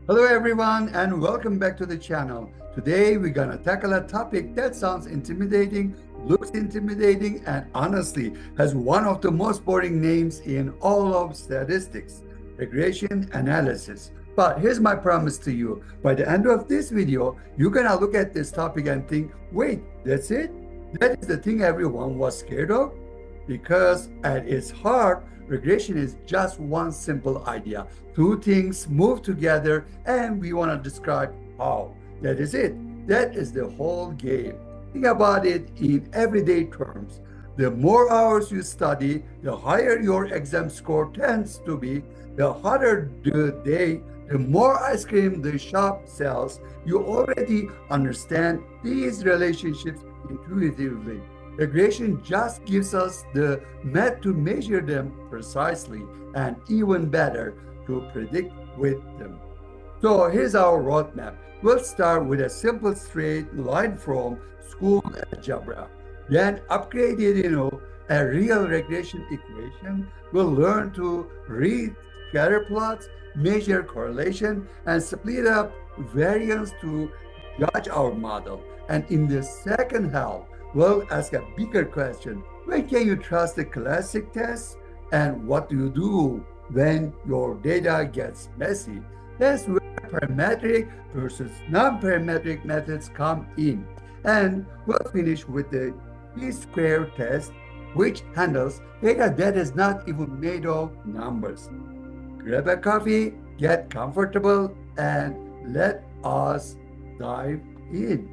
Hello everyone and welcome back to the channel. Today we're gonna tackle a topic that sounds intimidating, looks intimidating, and honestly has one of the most boring names in all of statistics, regression analysis. But here's my promise to you. By the end of this video, you're gonna look at this topic and think, wait, that's it? That is the thing everyone was scared of? Because at its heart, regression is just one simple idea. Two things move together, and we want to describe how. That is it. That is the whole game. Think about it in everyday terms. The more hours you study, the higher your exam score tends to be. The hotter the day, the more ice cream the shop sells. You already understand these relationships intuitively. Regression just gives us the math to measure them precisely and even better to predict with them. So here's our roadmap. We'll start with a simple straight line from school algebra. Then upgrade it, a real regression equation. We'll learn to read scatter plots, measure correlation, and split up variance to judge our model. And in the second half, we'll ask a bigger question. When can you trust the classic tests? And what do you do when your data gets messy? That's where parametric versus non-parametric methods come in. And we'll finish with the p-square test, which handles data that is not even made of numbers. Grab a coffee, get comfortable, and let us dive in.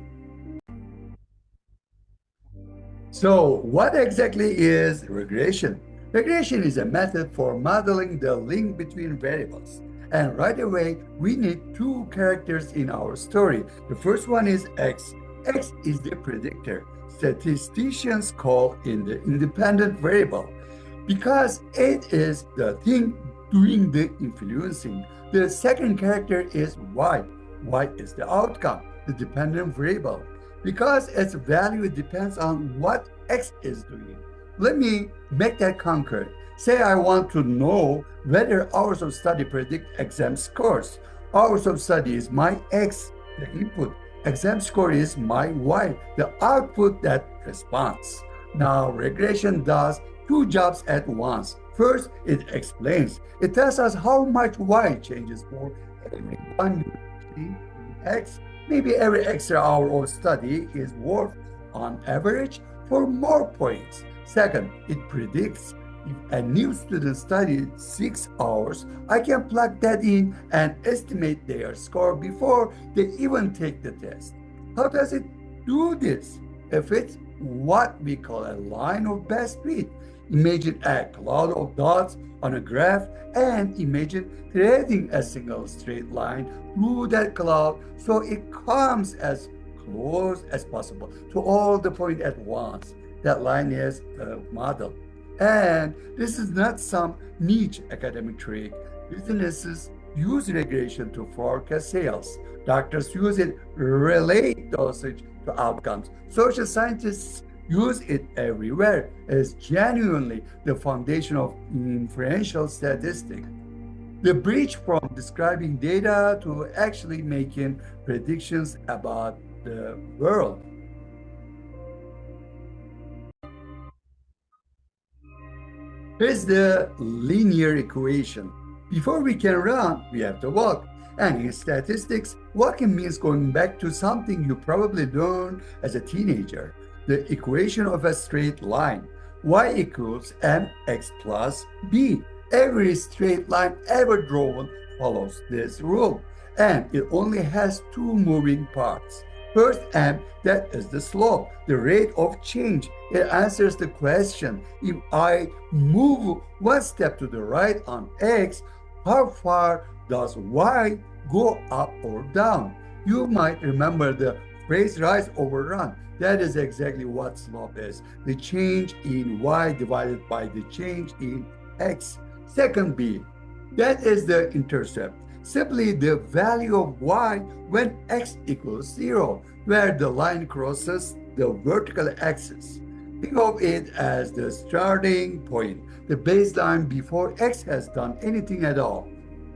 So, what exactly is regression? Regression is a method for modeling the link between variables. And right away, we need two characters in our story. The first one is X. X is the predictor. Statisticians call it the independent variable because it is the thing doing the influencing. The second character is Y. Y is the outcome, the dependent variable, because its value depends on what X is doing. Let me make that concrete. Say I want to know whether hours of study predict exam scores. Hours of study is my X, the input. Exam score is my Y, the output that responds. Now, regression does two jobs at once. First, it explains. It tells us how much Y changes for every one new X. Maybe every extra hour of study is worth, on average, for more points. Second, it predicts. If a new student studied 6 hours, I can plug that in and estimate their score before they even take the test. How does it do this? If it's what we call a line of best fit, imagine a cloud of dots on a graph and imagine threading a single straight line through that cloud so it comes as close as possible to all the points at once. That line is the model. And this is not some niche academic trick. Businesses use regression to forecast sales. Doctors use it to relate dosage to outcomes. Social scientists use it everywhere. It is genuinely the foundation of inferential statistics. The bridge from describing data to actually making predictions about the world. Here's the linear equation. Before we can run, we have to walk. And in statistics, walking means going back to something you probably learned as a teenager. The equation of a straight line. Y equals mx plus b. Every straight line ever drawn follows this rule. And it only has two moving parts. First m, that is the slope, the rate of change. It answers the question, if I move one step to the right on x, how far does y go up or down? You might remember the phrase rise over run. That is exactly what slope is. The change in y divided by the change in x. Second b, that is the intercept. Simply the value of y when x equals 0, where the line crosses the vertical axis. Think of it as the starting point, the baseline before x has done anything at all.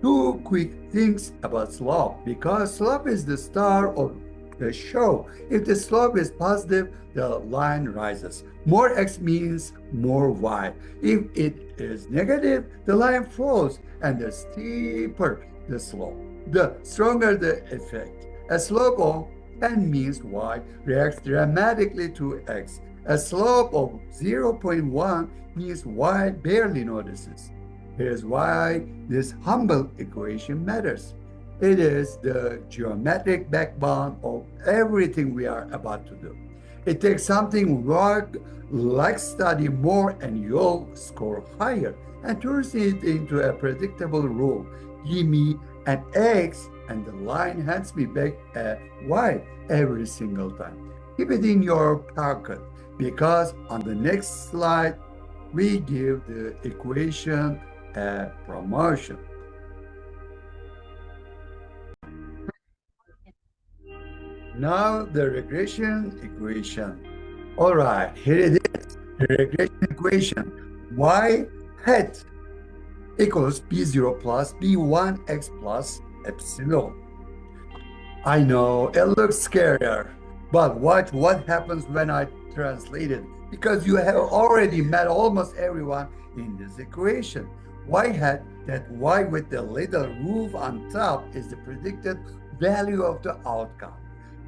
Two quick things about slope, because slope is the star of the show. If the slope is positive, the line rises. More x means more y. If it is negative, the line falls, and the steeper the slope, the stronger the effect. A slope of 10 means y reacts dramatically to x. A slope of 0.1 means y barely notices. Here's why this humble equation matters. It is the geometric backbone of everything we are about to do. It takes something work like study more and you'll score higher, and turns it into a predictable rule. Give me an X and the line hands me back a Y every single time. Keep it in your pocket, because on the next slide we give the equation a promotion. Now the regression equation. All right, here it is. The regression equation. Y hat equals B0 plus B1x plus epsilon. I know it looks scarier, but watch what happens when I translate it, because you have already met almost everyone in this equation. Y hat, that Y with the little roof on top, is the predicted value of the outcome.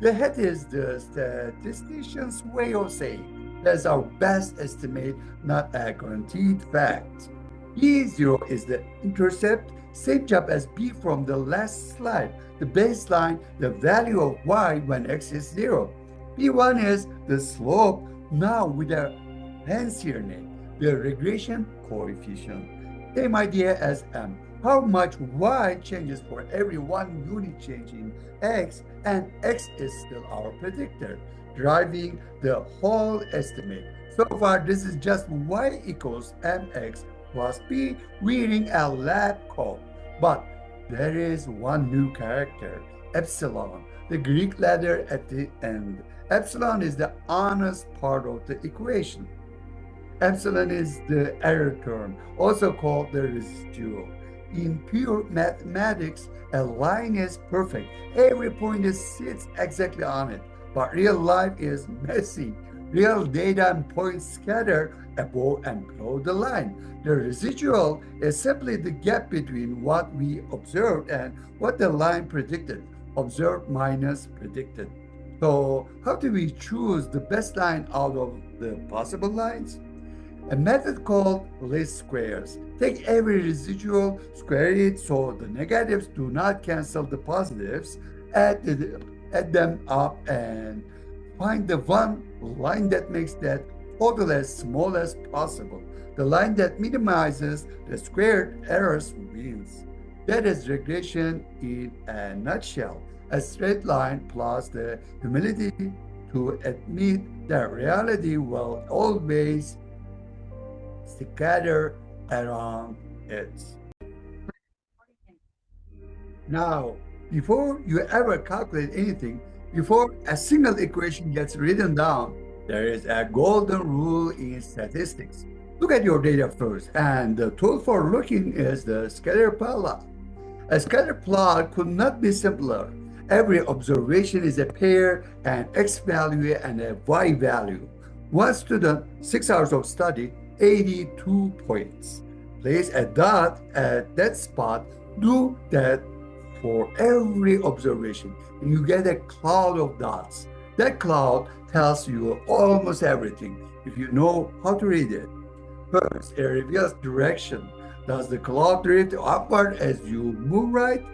The hat is the statistician's way of saying that's our best estimate, not a guaranteed fact. B0 is the intercept, same job as B from the last slide, the baseline, the value of y when x is 0. B1 is the slope, now with a fancier name, the regression coefficient. Same idea as m. How much y changes for every 1 unit change in x, and x is still our predictor, driving the whole estimate. So far, this is just y equals mx plus b reading a lab code. But there is one new character, epsilon, the Greek letter at the end. Epsilon is the honest part of the equation. Epsilon is the error term, also called the residual. In pure mathematics, a line is perfect. Every point sits exactly on it. But real life is messy. Real data and points scatter above and below the line. The residual is simply the gap between what we observed and what the line predicted. Observed minus predicted. So how do we choose the best line out of the possible lines? A method called least squares. Take every residual, square it so the negatives do not cancel the positives, add them up, and find the one line that makes that total as small as possible. The line that minimizes the squared errors wins. That is regression in a nutshell. A straight line plus the humility to admit that reality will always scatter around it. Now, before you ever calculate anything, before a single equation gets written down, there is a golden rule in statistics. Look at your data first, and the tool for looking is the scatter plot. A scatter plot could not be simpler. Every observation is a pair, an x value and a y value. One student, 6 hours of study, 82 points. Place a dot at that spot. Do that for every observation, and you get a cloud of dots. That cloud tells you almost everything if you know how to read it. First, it reveals direction. Does the cloud drift upward as you move right?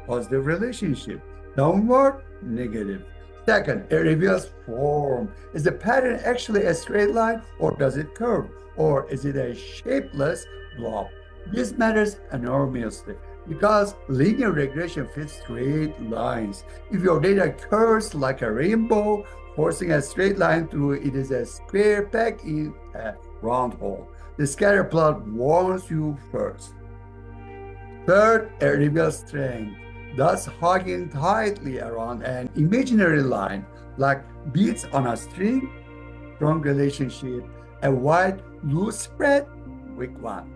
Positive relationship. Downward? Negative. Second, it reveals form. Is the pattern actually a straight line, or does it curve? Or is it a shapeless blob? This matters enormously because linear regression fits straight lines. If your data curves like a rainbow, forcing a straight line through it is a square peg in a round hole. The scatter plot warns you first. Third, it reveals strength, thus hugging tightly around an imaginary line, like beads on a string, strong relationship, a wide loose spread, weak one.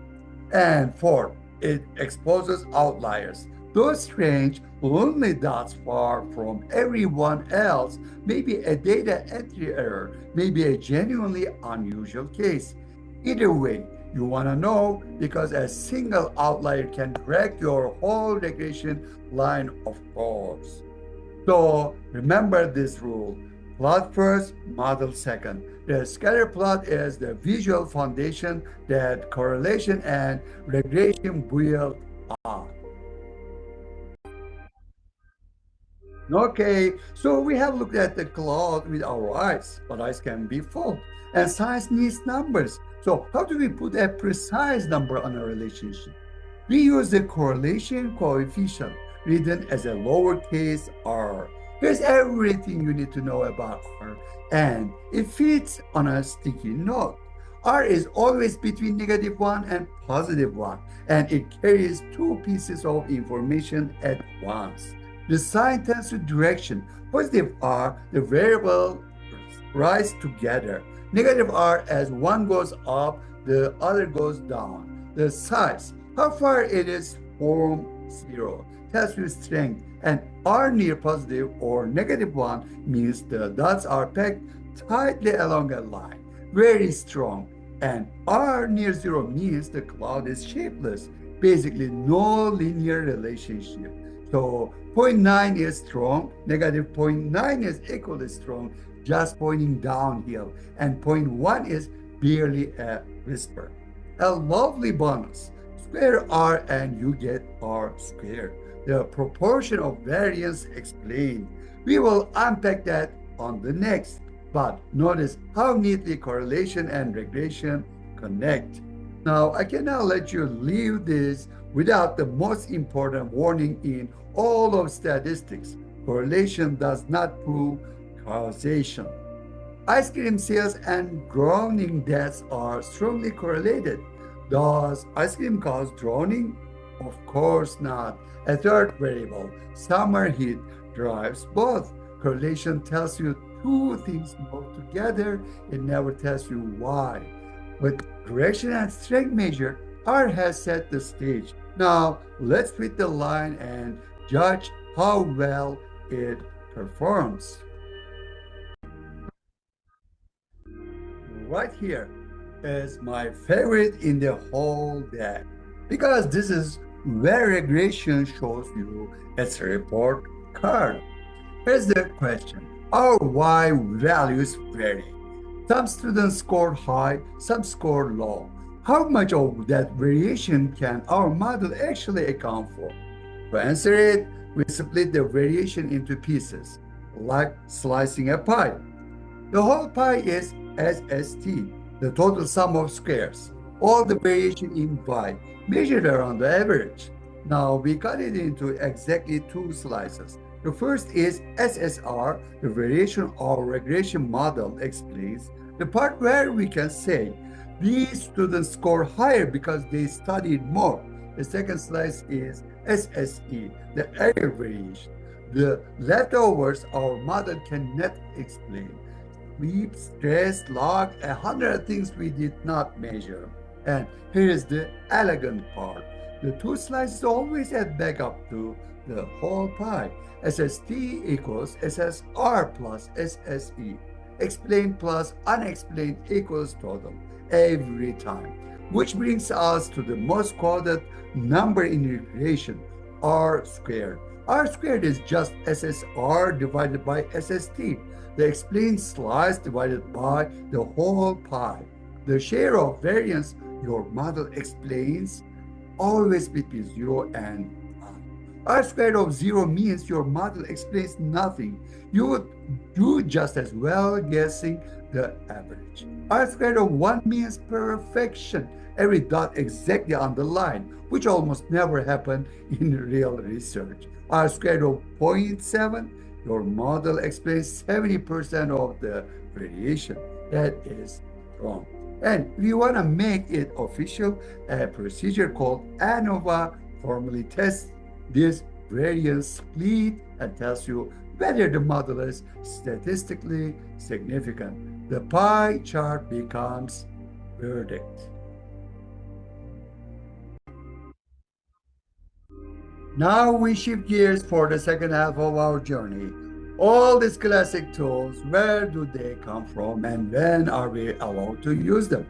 And fourth, it exposes outliers. Those strange, lonely dots far from everyone else may be a data entry error, maybe a genuinely unusual case. Either way, you want to know because a single outlier can wreck your whole regression line, of course. So remember this rule. Plot first, model second. The scatter plot is the visual foundation that correlation and regression build on. Okay, so we have looked at the cloud with our eyes, but eyes can be fooled, and science needs numbers. So how do we put a precise number on a relationship? We use the correlation coefficient, written as a lowercase r. Here's everything you need to know about r, and it fits on a sticky note. R is always between -1 and +1, and it carries two pieces of information at once. The sign tells you direction. Positive R, the variable rise together. Negative R, as one goes up, the other goes down. The size, how far it is from zero, tells you strength. And R near positive or -1 means the dots are packed tightly along a line, very strong. And R near zero means the cloud is shapeless, basically no linear relationship. So zero point 0.9 is strong, negative zero point 0.9 is equally strong, just pointing downhill, and zero point 0.1 is barely a whisper. A lovely bonus. Square R and you get R squared. The proportion of variance explained. We will unpack that on the next, but notice how neatly correlation and regression connect. Now, I can now let you leave this without the most important warning in all of statistics. Correlation does not prove causation. Ice cream sales and drowning deaths are strongly correlated. Does ice cream cause drowning? Of course not. A third variable, summer heat, drives both. Correlation tells you two things go together, it never tells you why. With direction and strength measure, R has set the stage. Now, let's fit the line and judge how well it performs. Right here is my favorite in the whole deck because this is where regression shows you its report card. Here's the question. Our Y values vary. Some students scored high, some scored low. How much of that variation can our model actually account for? To answer it, we split the variation into pieces, like slicing a pie. The whole pie is SST, the total sum of squares. All the variation in Y measured around the average. Now we cut it into exactly two slices. The first is SSR, the variation our regression model explains, the part where we can say these students score higher because they studied more. The second slice is SSE, the error variation. The leftovers our model cannot explain. Sleep, stress, log, 100 things we did not measure. And here is the elegant part. The two slices always add back up to the whole pie. SST equals SSR plus SSE. Explained plus unexplained equals total every time. Which brings us to the most quoted number in regression, R squared. R squared is just SSR divided by SST, the explained slice divided by the whole pie. The share of variance your model explains always between 0 and 1. R squared of 0 means your model explains nothing. You would do just as well guessing the average. R squared of 1 means perfection. Every dot exactly on the line, which almost never happened in real research. R squared of 0.7, your model explains 70% of the variation. That is wrong. And if you want to make it official, a procedure called ANOVA formally tests this variance split and tells you whether the model is statistically significant. The pie chart becomes verdict. Now we shift gears for the second half of our journey. All these classic tools, where do they come from and when are we allowed to use them?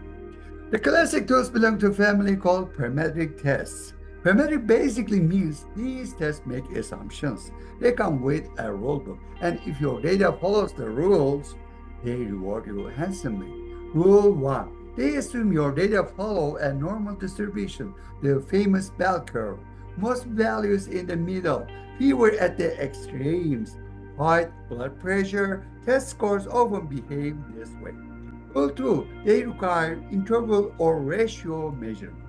The classic tools belong to a family called parametric tests. Parametric basically means these tests make assumptions. They come with a rulebook, and if your data follows the rules, they reward you handsomely. Rule 1. They assume your data follow a normal distribution, the famous bell curve. Most values in the middle, fewer at the extremes. Height, blood pressure, test scores often behave this way. Rule 2. They require interval or ratio measurement.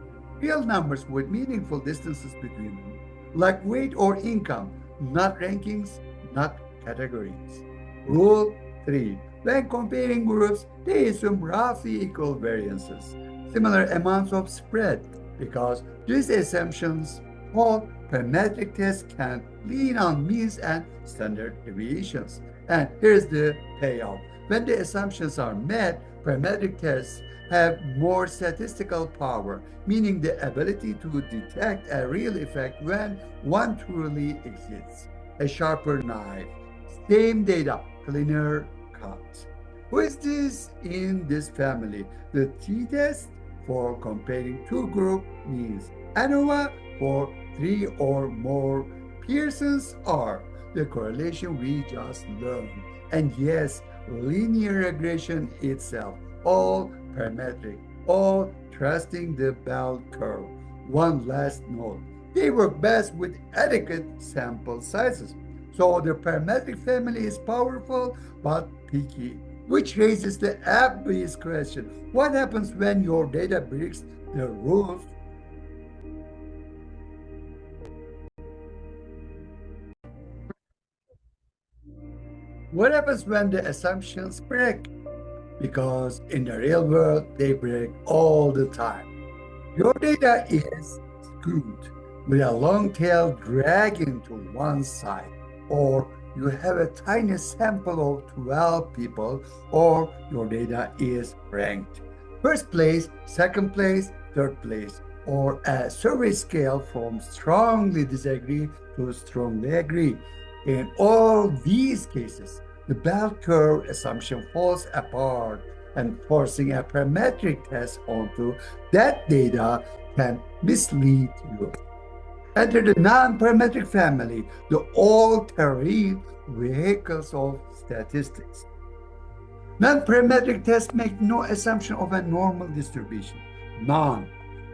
Real numbers with meaningful distances between them, like weight or income, not rankings, not categories. Rule 3. When comparing groups, they assume roughly equal variances, similar amounts of spread, because these assumptions, all parametric tests can lean on means and standard deviations. And here's the payoff. When the assumptions are met, parametric tests have more statistical power, meaning the ability to detect a real effect when one truly exists. A sharper knife, same data, cleaner cut. Who is this in this family? The t-test for comparing two groups means ANOVA for three or more Pearson's R, the correlation we just learned. And yes, linear regression itself, all parametric, all trusting the bell curve. One last note, they work best with adequate sample sizes. So the parametric family is powerful but picky, which raises the obvious question, what happens when your data breaks the rules? What happens when the assumptions break? Because in the real world, they break all the time. Your data is skewed with a long tail dragging to one side, or you have a tiny sample of 12 people, or your data is ranked. First place, second place, third place, or a survey scale from strongly disagree to strongly agree. In all these cases, the bell curve assumption falls apart and forcing a parametric test onto that data can mislead you. Enter the non-parametric family, the all-terrain vehicles of statistics. Non-parametric tests make no assumption of a normal distribution. None.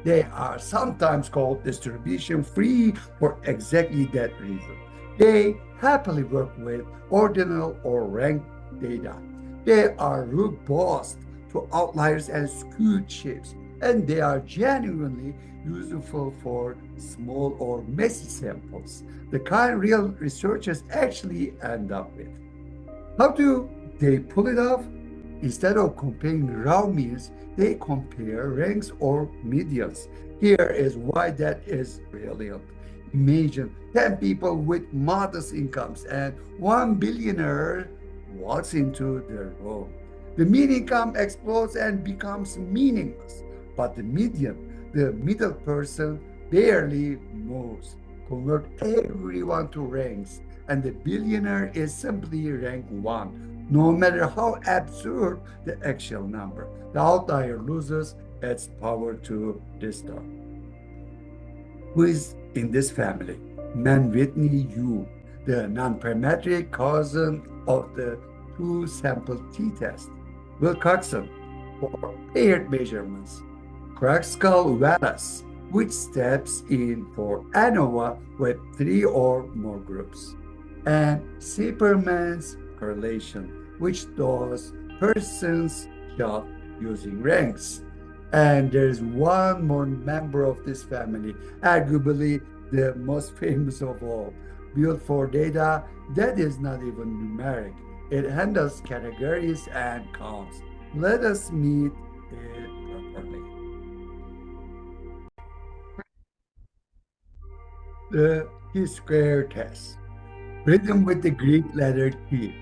They are sometimes called distribution-free for exactly that reason. They happily work with ordinal or ranked data. They are robust to outliers and skewed shapes, and they are genuinely useful for small or messy samples, the kind real researchers actually end up with. How do they pull it off? Instead of comparing raw means, they compare ranks or medians. Here is why that is brilliant. Imagine 10 people with modest incomes and one billionaire walks into the room. The mean income explodes and becomes meaningless, but the median, the middle person, barely moves. Convert everyone to ranks, and the billionaire is simply rank 1, no matter how absurd the actual number. The outlier loses its power to distort. Who is in this family? Man Whitney Yu, the non-parametric cousin of the two sample t-test. Will Coxon for paired measurements. Crackskull Wallace, which steps in for ANOVA with three or more groups. And Superman's correlation, which does persons job using ranks. And there's one more member of this family, arguably the most famous of all, built for data that is not even numeric. It handles categories and counts. Let us meet it properly. The T-square test, written with the Greek letter T,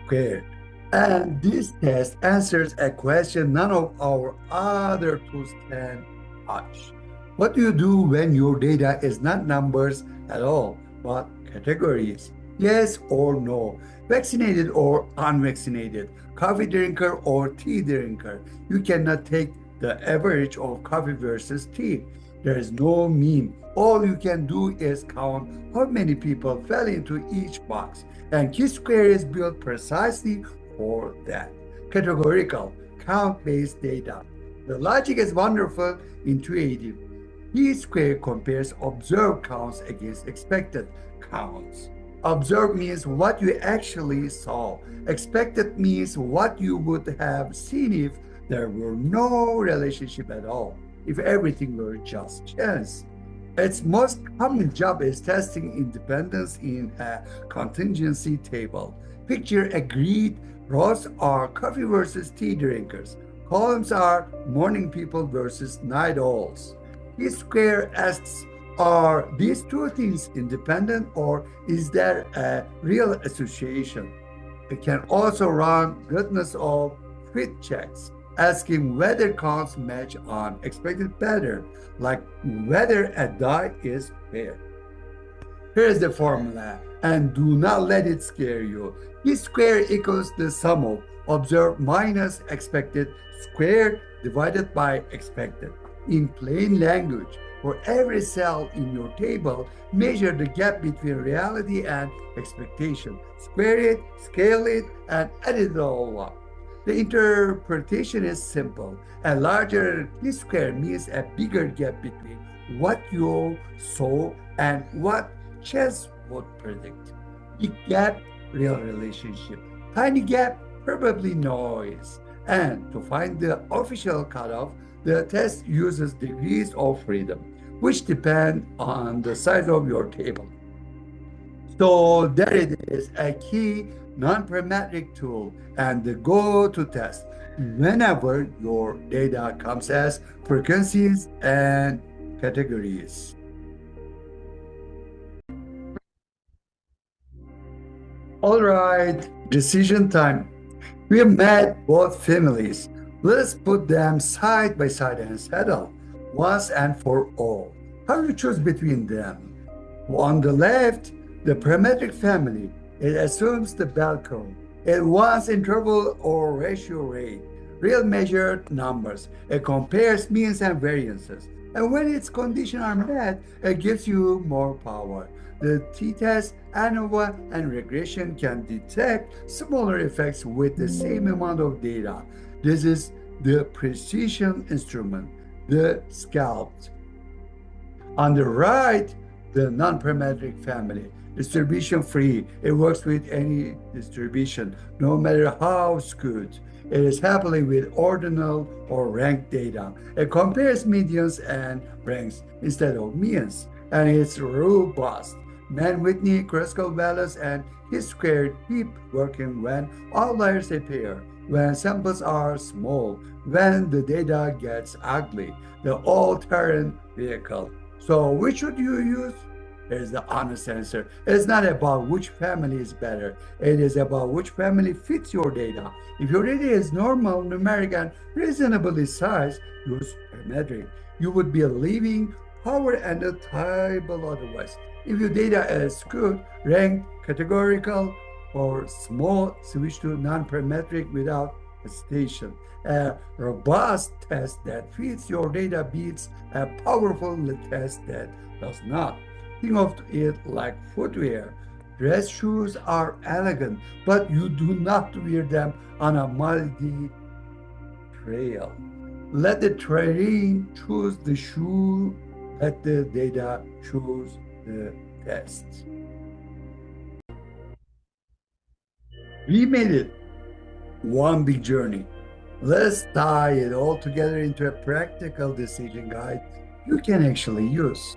squared. And this test answers a question none of our other tools can touch. What do you do when your data is not numbers at all, but categories? Yes or no? Vaccinated or unvaccinated? Coffee drinker or tea drinker? You cannot take the average of coffee versus tea. There is no mean. All you can do is count how many people fell into each box. And Q-square is built precisely for that. Categorical, count-based data. The logic is wonderful, intuitive. P-square compares observed counts against expected counts. Observed means what you actually saw. Expected means what you would have seen if there were no relationship at all, if everything were just chance. Its most common job is testing independence in a contingency table. Picture a grid. Rows are coffee versus tea drinkers. Columns are morning people versus night owls. Square asks, are these two things independent or is there a real association? It can also run goodness of fit checks, asking whether counts match on expected pattern, like whether a die is fair. Here's the formula, and do not let it scare you. P squared equals the sum of observed minus expected squared divided by expected. In plain language, for every cell in your table, measure the gap between reality and expectation. Square it, scale it, and add it all up. The interpretation is simple. A larger T-square means a bigger gap between what you saw and what chess would predict. Big gap, real relationship. Tiny gap, probably noise. And to find the official cutoff, the test uses degrees of freedom, which depend on the size of your table. So there it is, a key non-parametric tool and the go-to test whenever your data comes as frequencies and categories. All right, decision time. We have met both families. Let's put them side by side and settle once and for all. How do you choose between them? On the left, the parametric family. It assumes the bell curve. It wants interval or ratio rate, real measured numbers. It compares means and variances. And when its conditions are met, it gives you more power. The t-test, ANOVA, and regression can detect smaller effects with the same amount of data. This is the precision instrument, the scalp. On the right, the non-parametric family, distribution free. It works with any distribution, no matter how skewed. It is happily with ordinal or ranked data. It compares medians and ranks instead of means, and it's robust. Mann-Whitney, Kruskal values, and his squared keep working when outliers appear, when samples are small, when the data gets ugly, the all-terrain vehicle. So which should you use? Here's the honest answer. It's not about which family is better. It is about which family fits your data. If your data is normal, numeric, and reasonably sized, use parametric. You would be leaving power and a table otherwise. If your data is good, ranked, categorical, or small, switch to non-parametric without hesitation. A robust test that fits your data beats a powerful test that does not. Think of it like footwear. Dress shoes are elegant, but you do not wear them on a muddy trail. Let the terrain choose the shoe, let the data choose the test. We made it one big journey. Let's tie it all together into a practical decision guide you can actually use.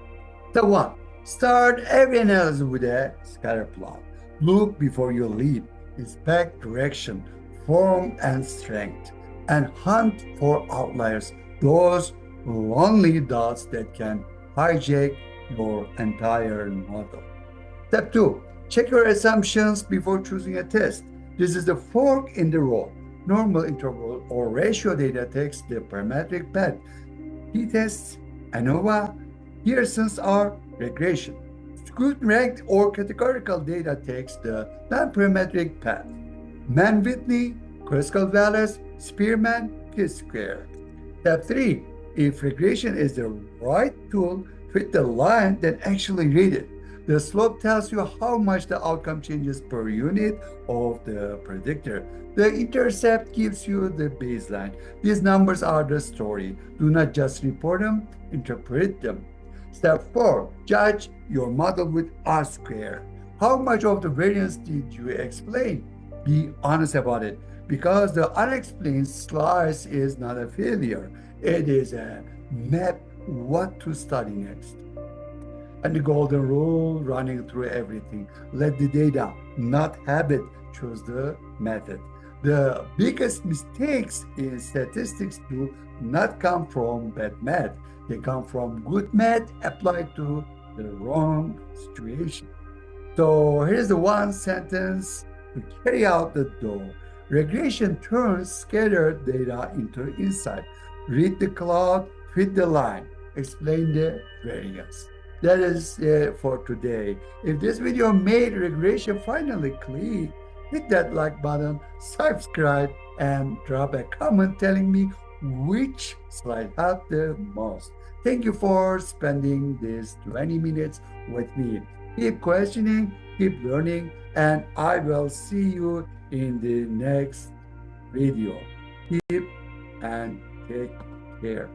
Step one, start every analysis with a scatter plot. Look before you leap, inspect direction, form, and strength, and hunt for outliers, those lonely dots that can hijack your entire model. Step two, check your assumptions before choosing a test. This is the fork in the road. Normal interval or ratio data takes the parametric path. T-tests, ANOVA, Pearson's R, regression. Good ranked or categorical data takes the non-parametric path. Mann-Whitney, Kruskal-Wallis, Spearman, P-square. Step 3. If regression is the right tool, fit the line, then actually read it. The slope tells you how much the outcome changes per unit of the predictor. The intercept gives you the baseline. These numbers are the story. Do not just report them, interpret them. Step 4. Judge your model with R square. How much of the variance did you explain? Be honest about it, because the unexplained slice is not a failure. It is a map what to study next. And the golden rule running through everything. Let the data, not habit, choose the method. The biggest mistakes in statistics do not come from bad math. They come from good math applied to the wrong situation. So here's the one sentence to carry out the door. Regression turns scattered data into insight. Read the cloud, fit the line, explain the variance. That is it for today. If this video made regression finally click, hit that like button, subscribe, and drop a comment telling me which slide helped the most. Thank you for spending these 20 minutes with me. Keep questioning, keep learning, and I will see you in the next video. Keep and take care.